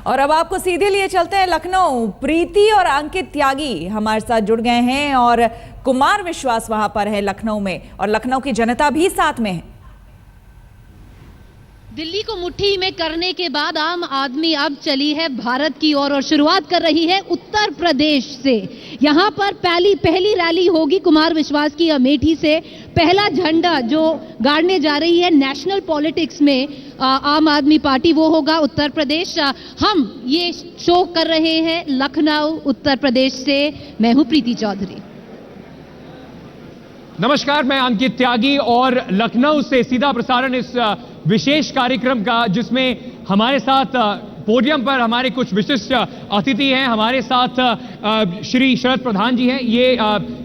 और अब आपको सीधे लिए चलते हैं लखनऊ। प्रीति और अंकित त्यागी हमारे साथ जुड़ गए हैं और कुमार विश्वास वहां पर है लखनऊ में, और लखनऊ की जनता भी साथ में है। दिल्ली को मुट्ठी में करने के बाद आम आदमी अब चली है भारत की ओर और शुरुआत कर रही है उत्तर प्रदेश से। यहां पर पहली रैली होगी कुमार विश्वास की अमेठी से। पहला झंडा जो गाड़ने जा रही है नेशनल पॉलिटिक्स में आम आदमी पार्टी, वो होगा उत्तर प्रदेश। हम ये शो कर रहे हैं लखनऊ उत्तर प्रदेश से। मैं हूं प्रीति चौधरी। नमस्कार, मैं अंकित त्यागी और लखनऊ से सीधा प्रसारण इस विशेष कार्यक्रम का, जिसमें हमारे साथ पोडियम पर हमारे कुछ विशिष्ट अतिथि हैं। हमारे साथ श्री शरद प्रधान जी हैं, ये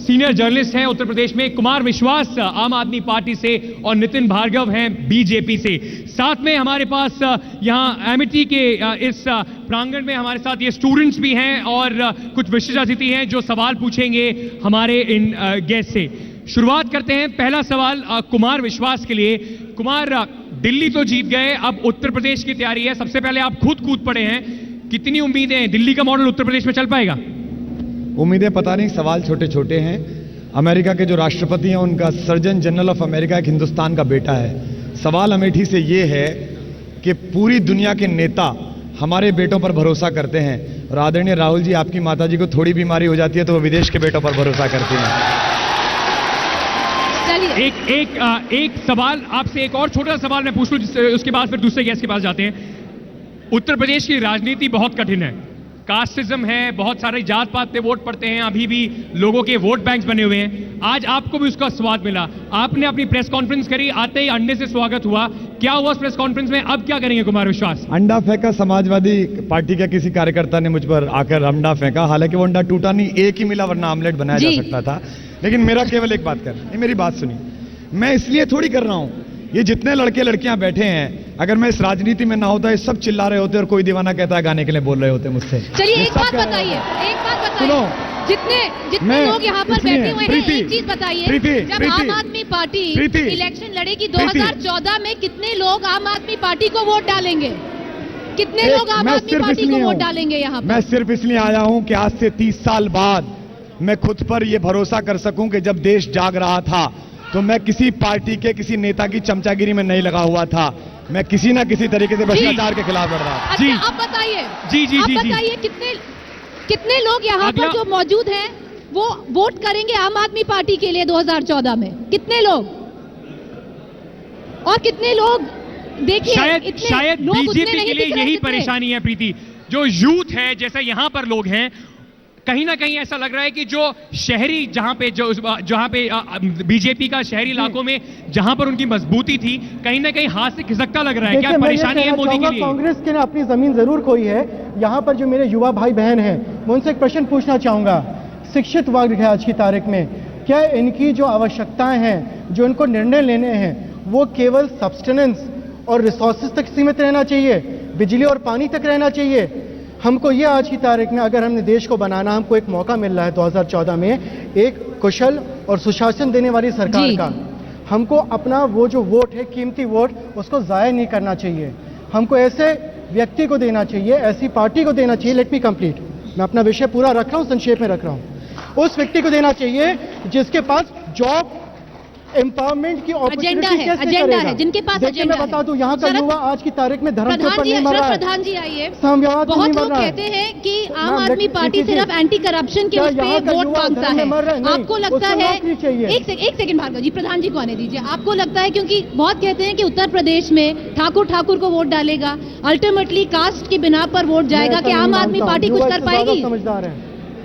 सीनियर जर्नलिस्ट हैं उत्तर प्रदेश में। कुमार विश्वास आम आदमी पार्टी से और नितिन भार्गव हैं बीजेपी से। साथ में हमारे पास यहाँ अमेठी के इस प्रांगण में हमारे साथ ये स्टूडेंट्स भी हैं और कुछ विशिष्ट अतिथि हैं जो सवाल पूछेंगे हमारे इन गेस्ट से। शुरुआत करते हैं। पहला सवाल कुमार विश्वास के लिए। कुमार, दिल्ली तो जीत गए, अब उत्तर प्रदेश की तैयारी है। सबसे पहले आप खुद कूद पड़े हैं, कितनी उम्मीदें हैं? दिल्ली का मॉडल उत्तर प्रदेश में चल पाएगा? उम्मीदें पता नहीं, सवाल छोटे छोटे हैं। अमेरिका के जो राष्ट्रपति हैं उनका सर्जन जनरल ऑफ अमेरिका एक हिंदुस्तान का बेटा है। सवाल अमेठी से ये है कि पूरी दुनिया के नेता हमारे बेटों पर भरोसा करते हैं, और आदरणीय राहुल जी, आपकी माता जी को थोड़ी बीमारी हो जाती है तो वो विदेश के बेटों पर भरोसा करती हैं। एक सवाल आपसे, एक और छोटा सवाल मैं पूछ लूं, उसके बाद फिर दूसरे गेस्ट के पास जाते हैं। उत्तर प्रदेश की राजनीति बहुत कठिन है, कास्टिज्म है, बहुत सारे जात पात पे वोट पड़ते हैं, अभी भी लोगों के वोट बैंक्स बने हुए हैं। आज आपको भी उसका स्वाद मिला, आपने अपनी प्रेस कॉन्फ्रेंस करी, आते ही अंडे से स्वागत हुआ। क्या हुआ उस प्रेस कॉन्फ्रेंस में? अब क्या करेंगे कुमार विश्वास? अंडा फेंका, समाजवादी पार्टी के किसी कार्यकर्ता ने मुझ पर आकर अंडा फेंका। हालांकि वो अंडा टूटा नहीं, एक ही मिला, वरना आमलेट बनाया जा सकता था। लेकिन मेरा केवल एक बात कर, मेरी बात सुनिए, मैं इसलिए थोड़ी कर रहा हूं, ये जितने लड़के लड़कियां बैठे हैं, अगर मैं इस राजनीति में ना होता ये सब चिल्ला रहे होते और कोई दीवाना कहता है गाने के लिए बोल रहे होते मुझसे। चलिए एक बात बताइए, सुनो, जितने लोग यहाँ पर बैठे हुए हैं, एक चीज बताइए, जब आम आदमी पार्टी इलेक्शन लड़ेगी 2014 में, कितने लोग आम आदमी पार्टी को वोट डालेंगे? कितने लोग आम आदमी पार्टी को वोट डालेंगे यहाँ पर? मैं सिर्फ इसलिए आया हूं कि आज से 30 साल बाद मैं खुद पर यह भरोसा कर सकूं कि जब देश जाग रहा था तो मैं किसी पार्टी के किसी नेता की चमचागिरी में नहीं लगा हुआ था, मैं किसी ना किसी तरीके से भ्रष्टाचार के खिलाफ लड़ रहा था। जी, आप बताइए, आप बताइए कितने लोग यहाँ पर जो मौजूद हैं वो वोट करेंगे आम आदमी पार्टी के लिए 2014 में? कितने लोग? और कितने लोग? देखिए, शायद बीजेपी के लिए यही परेशानी है प्रीति, जो यूथ है, जैसे यहाँ पर लोग हैं, कहीं ना कहीं ऐसा लग रहा है कि जो शहरी, जहां पे बीजेपी का शहरी इलाकों में जहां पर उनकी मजबूती थी, कहीं ना कहीं हाथ से खिसकता लग रहा है। क्या परेशानी है मोदी के लिए? कांग्रेस के ने अपनी जमीन जरूर खोई है। यहाँ पर जो मेरे युवा भाई बहन हैं, मैं उनसे एक प्रश्न पूछना चाहूंगा। शिक्षित वर्ग है आज की तारीख में, क्या इनकी जो आवश्यकताएं हैं, जो इनको निर्णय लेने हैं, वो केवल सब्सटेंस और रिसोर्सेज तक सीमित रहना चाहिए, बिजली और पानी तक रहना चाहिए? हमको ये आज की तारीख में, अगर हमने देश को बनाना, हमको एक मौका मिल रहा है 2014 में एक कुशल और सुशासन देने वाली सरकार का, हमको अपना वो जो वोट है, कीमती वोट, उसको ज़ाया नहीं करना चाहिए। हमको ऐसे व्यक्ति को देना चाहिए, ऐसी पार्टी को देना चाहिए। लेट मी कंप्लीट, मैं अपना विषय पूरा रख रहा हूँ, संक्षेप में रख रहा हूँ। उस व्यक्ति को देना चाहिए जिसके पास जॉब एम्पावरमेंट की एजेंडा है, जिनके पास एजेंडा है। मैं बता दूं, यहाँ का युवा आज की तारीख में धर्म के ऊपर नहीं मर रहा है। प्रधान जी आइए। बहुत लोग कहते हैं कि आम आदमी पार्टी सिर्फ एंटी करप्शन के उस पे वोट मांगता है। आपको लगता है? एक सेकंड भार्गव जी, प्रधान जी को आने दीजिए। आपको लगता है, क्योंकि बहुत कहते हैं कि उत्तर प्रदेश में ठाकुर को वोट डालेगा, अल्टीमेटली कास्ट की बिना पर वोट जाएगा, कि आम आदमी पार्टी कुछ कर पाएगी? समझदार है।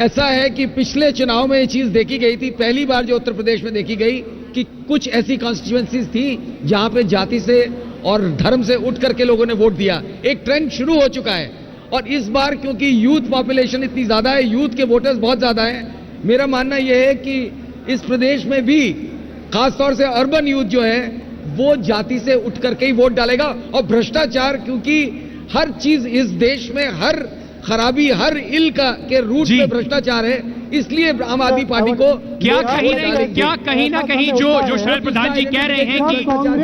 ऐसा है कि पिछले चुनाव में ये चीज देखी गई थी, पहली बार जो उत्तर प्रदेश में देखी गई कि कुछ ऐसी कॉन्स्टिट्यूएंसीज थी जहां पे जाति से और धर्म से उठ करके लोगों ने वोट दिया। एक ट्रेंड शुरू हो चुका है, और इस बार क्योंकि यूथ पॉपुलेशन इतनी ज्यादा है, यूथ के वोटर्स बहुत ज्यादा हैं, मेरा मानना यह है कि इस प्रदेश में भी खासतौर से अर्बन यूथ जो है वो जाति से उठ करके ही वोट डालेगा। और भ्रष्टाचार, क्योंकि हर चीज इस देश में, हर खराबी, हर इल के रूट में भ्रष्टाचार है, इसलिए आम आदमी पार्टी को क्या कहीं ना कहीं जो शरद प्रधान जी कह रहे हैं कि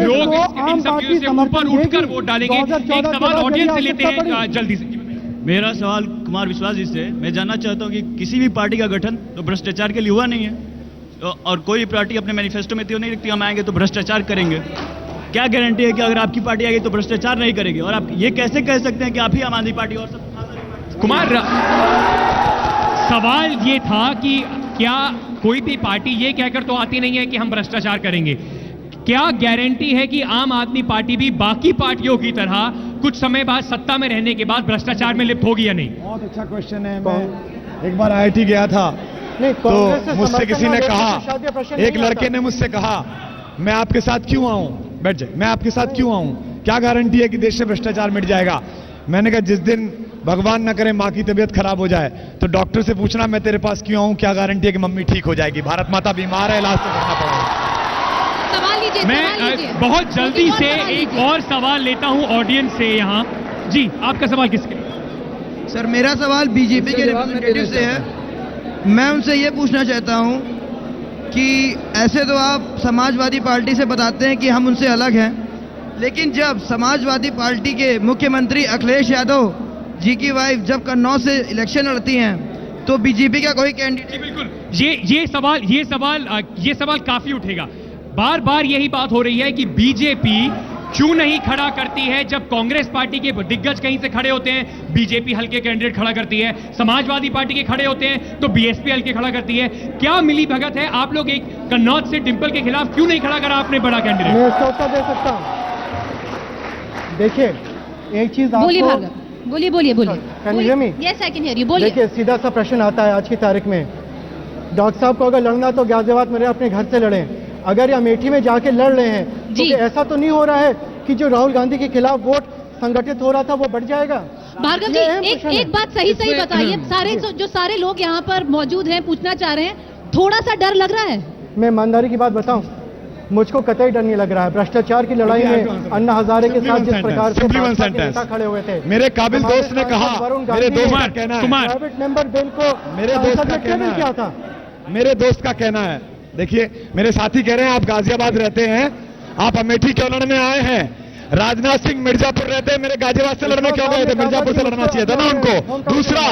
लोग इन सब चीजों से ऊपर उठकर वोट डालेंगे। एक सवाल ऑडियंस से लेते हैं जल्दी से। मेरा सवाल कुमार विश्वास जी से, मैं जानना चाहता हूं कि किसी भी पार्टी का गठन तो भ्रष्टाचार के लिए हुआ नहीं है, और कोई भी पार्टी अपने मैनिफेस्टो में तो नहीं लिखती हम आएंगे तो भ्रष्टाचार करेंगे। क्या गारंटी है कि अगर आपकी पार्टी आएगी तो भ्रष्टाचार नहीं करेगी? और आप ये कैसे कह सकते हैं कि आप ही आम आदमी पार्टी और सब? कुमार, सवाल ये था कि क्या कोई भी पार्टी ये कहकर तो आती नहीं है कि हम भ्रष्टाचार करेंगे, क्या गारंटी है कि आम आदमी पार्टी भी बाकी पार्टियों की तरह कुछ समय बाद सत्ता में रहने के बाद भ्रष्टाचार में लिप्त होगी या नहीं? बहुत अच्छा क्वेश्चन है। मैं एक बार IIT गया था तो मुझसे किसी ने कहा, एक लड़के ने मुझसे कहा, मैं आपके साथ क्यों आऊं, बैठ जाए, मैं आपके साथ क्यों आऊं, क्या गारंटी है कि देश से भ्रष्टाचार मिट जाएगा? मैंने कहा जिस दिन भगवान ना करे माँ की तबीयत खराब हो जाए तो डॉक्टर से पूछना मैं तेरे पास क्यों आऊं, क्या गारंटी है कि मम्मी ठीक हो जाएगी? भारत माता बीमार है, इलाज तो करना पड़ेगा। मैं बहुत जल्दी से एक और सवाल लेता हूं ऑडियंस से यहाँ। जी, आपका सवाल किसके? सर, मेरा सवाल बीजेपी के रिप्रेजेंटेटिव से है। मैं उनसे ये पूछना चाहता हूं कि ऐसे तो आप समाजवादी पार्टी से बताते हैं कि हम उनसे अलग हैं, लेकिन जब समाजवादी पार्टी के मुख्यमंत्री अखिलेश यादव जी की वाइफ जब कन्नौज से इलेक्शन लड़ती हैं तो बीजेपी का कोई कैंडिडेट? बिल्कुल, ये सवाल काफी उठेगा। बार बार यही बात हो रही है कि बीजेपी क्यों नहीं खड़ा करती है जब कांग्रेस पार्टी के दिग्गज कहीं से खड़े होते हैं, बीजेपी हल्के कैंडिडेट खड़ा करती है, समाजवादी पार्टी के खड़े होते हैं तो बीएसपी हल्के खड़ा करती है। क्या मिली भगत है? आप लोग एक कन्नौज से डिंपल के खिलाफ क्यों नहीं खड़ा करा आपने बड़ा कैंडिडेट? मैं उसका उत्तर दे सकता हूं। देखिए, एक चीज आपको बोलिए। Can you hear me? Yes, I can hear you. बोलिए। देखिए, सीधा सा प्रश्न आता है आज की तारीख में, डॉक्टर साहब को अगर लड़ना तो गाजियाबाद में अपने घर से लड़ें, अगर ये अमेठी में जाके लड़ रहे हैं तो ऐसा तो नहीं हो रहा है कि जो राहुल गांधी के खिलाफ वोट संगठित हो रहा था वो बढ़ जाएगा? भार्गव जी, एक बात सही बताइए, सारे लोग यहाँ पर मौजूद हैं, पूछना चाह रहे हैं, थोड़ा सा डर लग रहा है? मैं ईमानदारी की बात बताऊं, मुझको कतई डर नहीं लग रहा है। भ्रष्टाचार की लड़ाई में अन्ना हजारे के साथ जिस प्रकार से नेता खड़े हुए थे, मेरे काबिल दोस्त ने कहा, मेरे दोस्त का कहना है, प्राइवेट मेंबर बिल को मेरे दोस्त का कहना क्या था, मेरे दोस्त का कहना है, देखिए मेरे साथी कह रहे हैं आप गाजियाबाद रहते हैं, आप अमेठी क्यों लड़ने आए हैं? राजनाथ सिंह मिर्जापुर रहते हैं, मेरे गाजियाबाद से लड़ने क्यों गए थे? मिर्जापुर से लड़ना चाहिए था ना उनको। दूसरा,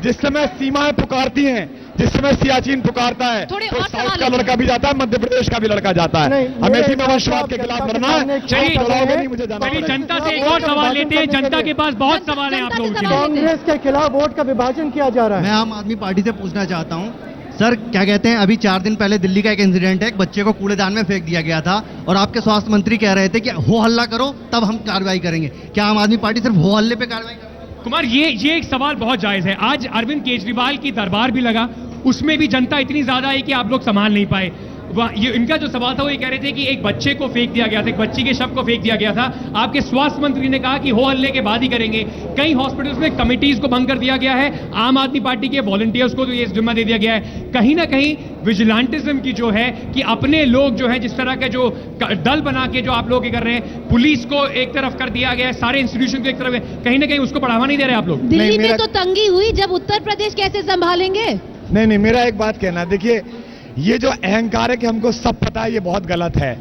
जिस समय सीमाएं पुकारती हैं, जिस समय सियाचिन पुकारता है तो साउथ का लड़का भी जाता है, मध्य प्रदेश का भी लड़का जाता है। अमेठी में वंशवाद के खिलाफ लड़ना है। चलिए जनता से एक और सवाल लेते हैं, जनता के पास बहुत सवाल है आप लोगों के लिए। कांग्रेस के खिलाफ वोट का विभाजन किया जा रहा है। मैं आम आदमी पार्टी से पूछना चाहता हूं सर, क्या कहते हैं, अभी 4 दिन पहले दिल्ली का एक इंसिडेंट है, एक बच्चे को कूड़ेदान में फेंक दिया गया था और आपके स्वास्थ्य मंत्री कह रहे थे कि हो हल्ला करो तब हम कार्रवाई करेंगे। क्या आम आदमी पार्टी सिर्फ हो हल्ले पे कार्रवाई करेगी? कुमार, ये एक सवाल बहुत जायज है। आज अरविंद केजरीवाल की दरबार भी लगा, उसमें भी जनता इतनी ज्यादा है कि आप लोग संभाल नहीं पाए। ये इनका जो सवाल था वो ये कह रहे थे कि एक बच्चे को फेंक दिया गया था, एक बच्ची के शव को फेंक दिया गया था। आपके स्वास्थ्य मंत्री ने कहा कि हो हल्ले के बाद ही करेंगे। कई हॉस्पिटल्स में कमिटीज को भंग कर दिया गया है, आम आदमी पार्टी के वॉलंटियर्स को तो ये जिम्मा दे दिया गया है। कहीं ना कहीं विजिलेंटिज्म की जो है कि अपने लोग जो है जिस तरह के जो दल बना के जो आप लोग कर रहे हैं, पुलिस को एक तरफ कर दिया गया है, सारे इंस्टीट्यूशन को एक तरफ, कहीं ना कहीं उसको बढ़ावा नहीं दे रहे आप लोग। दिल्ली में तो तंगी हुई, जब उत्तर प्रदेश कैसे संभालेंगे? नहीं, मेरा एक बात कहना, देखिए ये जो अहंकार है कि हमको सब पता है, ये बहुत गलत है।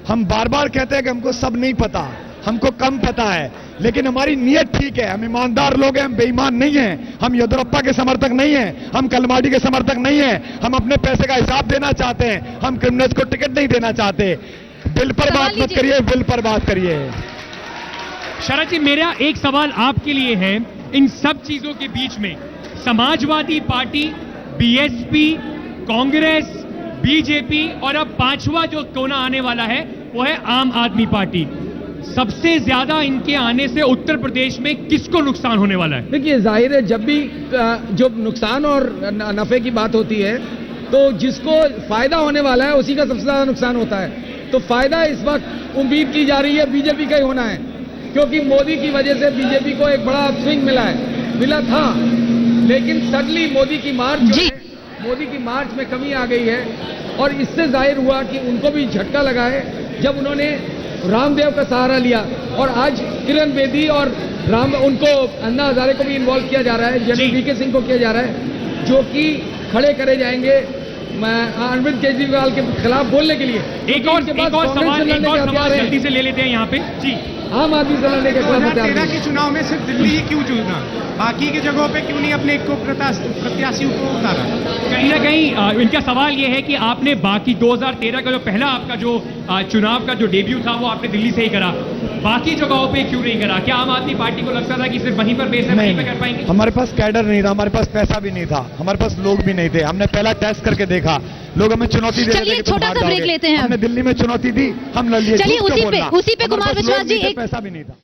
हम बार बार कहते हैं कि हमको सब नहीं पता, हमको कम पता है, लेकिन हमारी नीयत ठीक है, हम ईमानदार लोग हैं, हम बेईमान नहीं हैं, हम येदियुरप्पा के समर्थक नहीं हैं, हम कलमाडी के समर्थक नहीं हैं, हम अपने पैसे का हिसाब देना चाहते हैं, हम क्रिमिनल्स को टिकट नहीं देना चाहते। बिल पर बात मत करिए, बिल पर बात करिए। शरद जी, मेरा एक सवाल आपके लिए है, इन सब चीजों के बीच में Samajwadi party, BSP, Congress, BJP और अब 5वां जो कोना आने वाला है वो है आम आदमी पार्टी, सबसे ज्यादा इनके आने से उत्तर प्रदेश में किसको नुकसान होने वाला है? देखिए, जाहिर है जब भी जो नुकसान और नफे की बात होती है तो जिसको फायदा होने वाला है उसी का सबसे ज्यादा नुकसान होता है। तो फायदा इस वक्त उम्मीद की जा रही है बीजेपी का ही होना है, क्योंकि मोदी की वजह से बीजेपी को एक बड़ा स्विंग मिला था, लेकिन सडनली मोदी की मार्च में कमी आ गई है और इससे जाहिर हुआ कि उनको भी झटका लगा है जब उन्होंने रामदेव का सहारा लिया। और आज किरण बेदी और उनको अन्ना हजारे को भी इन्वॉल्व किया जा रहा है, जनरल वीके सिंह को किया जा रहा है, जो कि खड़े करे जाएंगे अरविंद केजरीवाल के खिलाफ बोलने के लिए। एक और सवाल जल्दी से ले लेते हैं यहाँ पे जी। आम आदमी से लड़ने के खिलाफ तैयार 2013 नहीं। के चुनाव में सिर्फ दिल्ली ही क्यों चुना, बाकी की जगहों पे क्यों नहीं अपने को प्रत्याशियों को उतारा? कहीं ना कहीं इनका सवाल ये है कि आपने बाकी 2013 का जो पहला आपका जो चुनाव का जो डेब्यू था वो आपने दिल्ली से ही करा, बाकी जगहों पे क्यों नहीं करा? क्या आम आदमी पार्टी को लगता था कि सिर्फ वहीं पर बेस है, वहीं पे कर पाएंगे? हमारे पास कैडर नहीं था, हमारे पास पैसा भी नहीं था, हमारे पास लोग भी नहीं थे। हमने पहला टेस्ट करके देखा, लोग हमें चुनौती दे रहे चलिए थे कि तुम छोटा हार सा ब्रेक जाओगे। लेते हैं। हमने दिल्ली में चुनौती दी, हम लड़ लिए। चलिए झूठ क्यों उसी पे बोलना? कुमार हमारे पास विश्वास जी लोग नहीं थे, एक पैसा भी नहीं था।